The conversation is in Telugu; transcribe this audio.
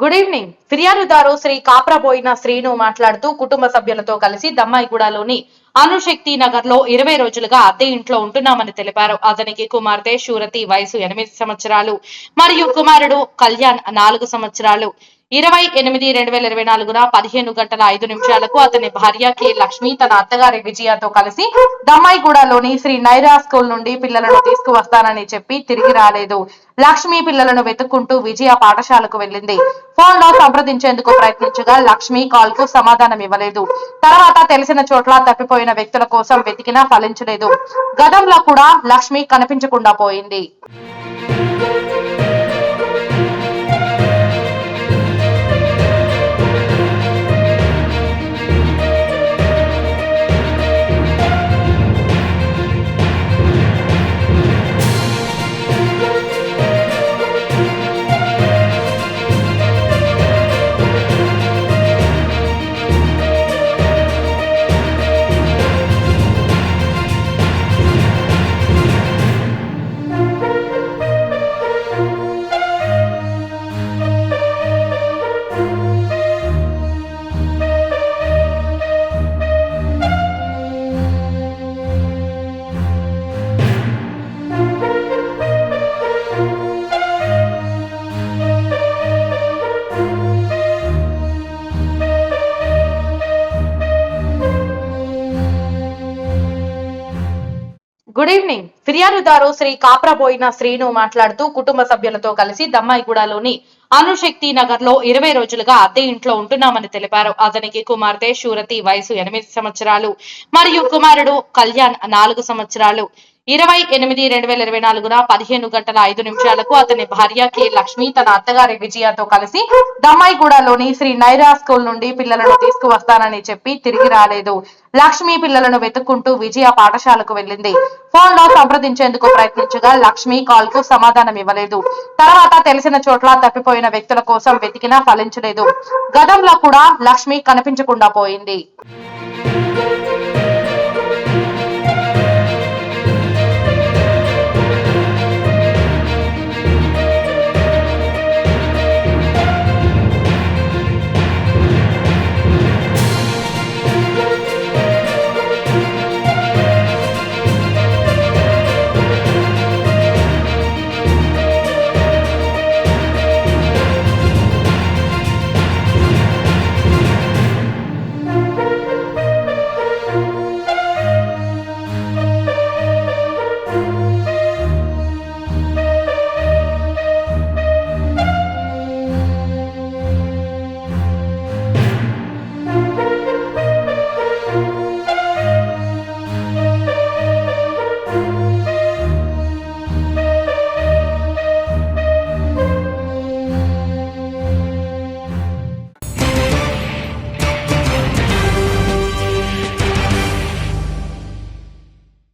Good evening. ఫిర్యాదుదారు శ్రీ కాప్రబోయిన శ్రీను మాట్లాడుతూ కుటుంబ సభ్యులతో కలిసి దమ్మాయిగూడలోని అణుశక్తి నగర్ లో 20 రోజులుగా అద్దె ఇంట్లో ఉంటున్నామని తెలిపారు. అతనికి కుమార్తె శూరతి వయసు 8 సంవత్సరాలు మరియు కుమారుడు కళ్యాణ్ 4 సంవత్సరాలు. 28/2024 15:05 అతని భార్య కె లక్ష్మి తన అత్తగారి విజయతో కలిసి దమ్మాయిగూడలోని శ్రీ నైరా స్కూల్ నుండి పిల్లలను తీసుకువస్తానని చెప్పి తిరిగి రాలేదు. లక్ష్మి పిల్లలను వెతుక్కుంటూ విజయ పాఠశాలకు వెళ్లింది. ఫోన్ లో సంప్రదించేందుకు ప్రయత్నించగా లక్ష్మి కాల్ కు సమాధానం ఇవ్వలేదు. తర్వాత తెలిసిన చోట్ల తప్పిపోయిన వ్యక్తుల కోసం వెతికినా ఫలించలేదు. గతంలో కూడా లక్ష్మి కనిపించకుండా పోయింది. Good evening. ఫిర్యాదుదారు శ్రీ కాప్రబోయిన శ్రీను మాట్లాడుతూ కుటుంబ సభ్యులతో కలిసి దమ్మాయిగూడలోని అణుశక్తి నగర్ లో 20 రోజులుగా అద్దె ఇంట్లో ఉంటున్నామని తెలిపారు. అతనికి కుమార్తె శూరతి వయసు 8 సంవత్సరాలు మరియు కుమారుడు కళ్యాణ్ 4 సంవత్సరాలు. 28/2024 15:05 అతని భార్య కె లక్ష్మి తన అత్తగారి విజయతో కలిసి దమ్మాయిగూడలోని శ్రీ నైరా స్కూల్ నుండి పిల్లలను తీసుకువస్తానని చెప్పి తిరిగి రాలేదు. లక్ష్మి పిల్లలను వెతుక్కుంటూ విజయ పాఠశాలకు వెళ్లింది. ఫోన్ లో సంప్రదించేందుకు ప్రయత్నించగా లక్ష్మి కాల్ కు సమాధానం ఇవ్వలేదు. తర్వాత తెలిసిన చోట్ల తప్పిపోయిన వ్యక్తుల కోసం వెతికినా ఫలించలేదు. గతంలో కూడా లక్ష్మి కనిపించకుండా పోయింది.